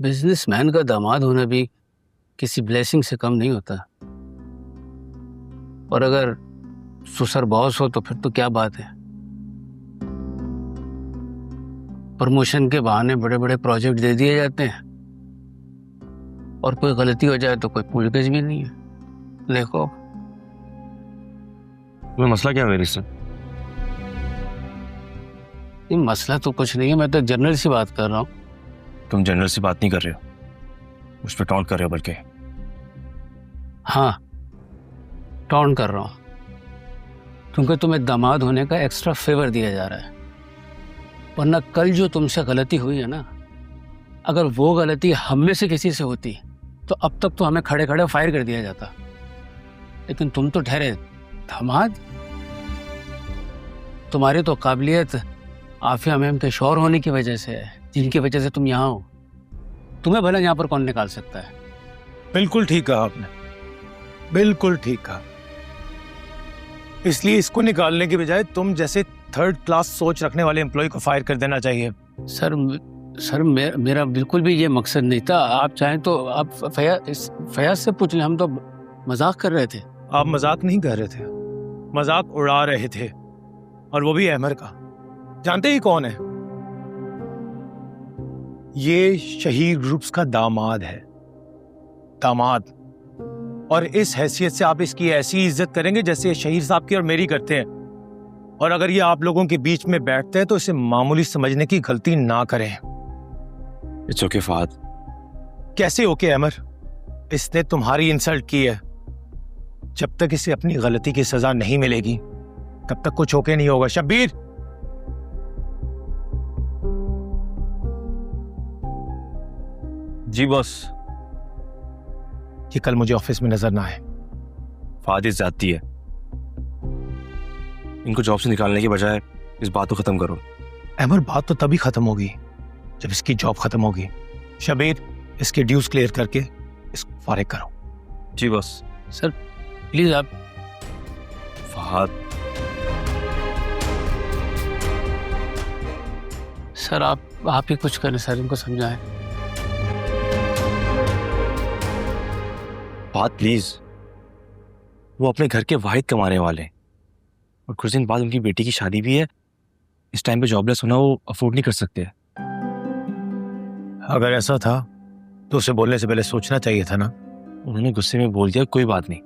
Businessman का दामाद होना भी किसी ब्लेसिंग से कम नहीं होता। और अगर सुसर बॉस हो तो फिर तो क्या बात है। प्रमोशन के बहाने बड़े बड़े प्रोजेक्ट दे दिए जाते हैं और कोई गलती हो जाए तो कोई पूछताछ भी नहीं है। देखो तुम्हें मसला क्या है मेरे से? ये मसला तो कुछ नहीं है, मैं तो जनरल सी बात कर रहा हूँ। तुम जनरल से बात नहीं कर रहे हो, मुझ पर टॉन्ट कर रहे हो बल्कि। हाँ, टॉन्ट कर रहा हूँ क्योंकि तुम्हें दामाद होने का एक्स्ट्रा फेवर दिया जा रहा है। वरना कल जो तुमसे गलती हुई है ना, अगर वो गलती हम में से किसी से होती तो अब तक तो हमें खड़े खड़े फायर कर दिया जाता। लेकिन तुम तो ठहरे दामाद। तुम्हारी तो काबिलियत आफिया मैम के शौहर होने की वजह से है, जिनकी वजह से तुम यहाँ हो। तुम्हें भला यहाँ पर कौन निकाल सकता है? बिल्कुल ठीक कहा आपने, बिल्कुल ठीक कहा। इसलिए इसको निकालने के बजाय तुम जैसे थर्ड क्लास सोच रखने वाले एम्प्लॉय को फायर कर देना चाहिए। सर मेरा बिल्कुल भी ये मकसद नहीं था। आप चाहें तो आप फयाज से पूछ लें, हम तो मजाक कर रहे थे। आप मजाक नहीं कर रहे थे, मजाक उड़ा रहे थे, और वो भी अहमर का। जानते ही कौन है? ये शहीद ग्रुप्स का दामाद है, दामाद। और इस हैसियत से आप इसकी ऐसी इज्जत करेंगे जैसे शहीद साहब की और मेरी करते हैं। और अगर ये आप लोगों के बीच में बैठते हैं तो इसे मामूली समझने की गलती ना करें। It's okay Fahad. कैसे ओके अमर? इसने तुम्हारी इंसल्ट की है। जब तक इसे अपनी गलती की सजा नहीं मिलेगी तब तक कुछ ओके नहीं होगा। शब्बीर, जी बॉस। ये कल मुझे ऑफिस में नजर ना आए। फहद इस जाती है, इनको जॉब से निकालने के बजाय इस बात को खत्म करो। अमर, बात तो तभी खत्म होगी जब इसकी जॉब खत्म होगी। शबीर, इसके ड्यूज क्लियर करके इसको फारिग करो। जी बॉस। सर प्लीज आप। फहद, सर आप ही कुछ करें सर, इनको समझाएं। फहद प्लीज, वो अपने घर के वाहिद कमाने वाले हैं और कुछ दिन बाद उनकी बेटी की शादी भी है। इस टाइम पे जॉबलेस होना वो अफोर्ड नहीं कर सकते। अगर ऐसा था तो उसे बोलने से पहले सोचना चाहिए था ना। उन्होंने गुस्से में बोल दिया, कोई बात नहीं,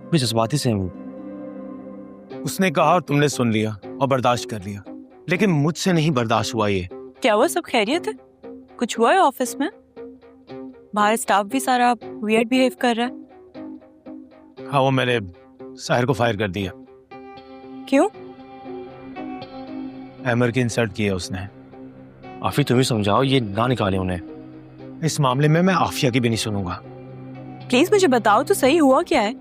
कोई जज्बाती से हैं वो। उसने कहा और तुमने सुन लिया और बर्दाश्त कर लिया, लेकिन मुझसे नहीं बर्दाश्त हुआ ये। क्या हुआ, सब खैरियत है? कुछ हुआ है ऑफिस में? बाहर स्टाफ भी सारा वियर्ड बिहेव कर रहा है। हाँ, वो मैंने साहिर को फायर कर दिया। क्यों? अमर की इंसल्ट की है उसने। आफी तुम ही समझाओ, ये ना निकाले उन्हें। इस मामले में मैं आफिया की भी नहीं सुनूंगा। प्लीज मुझे बताओ तो सही, हुआ क्या है?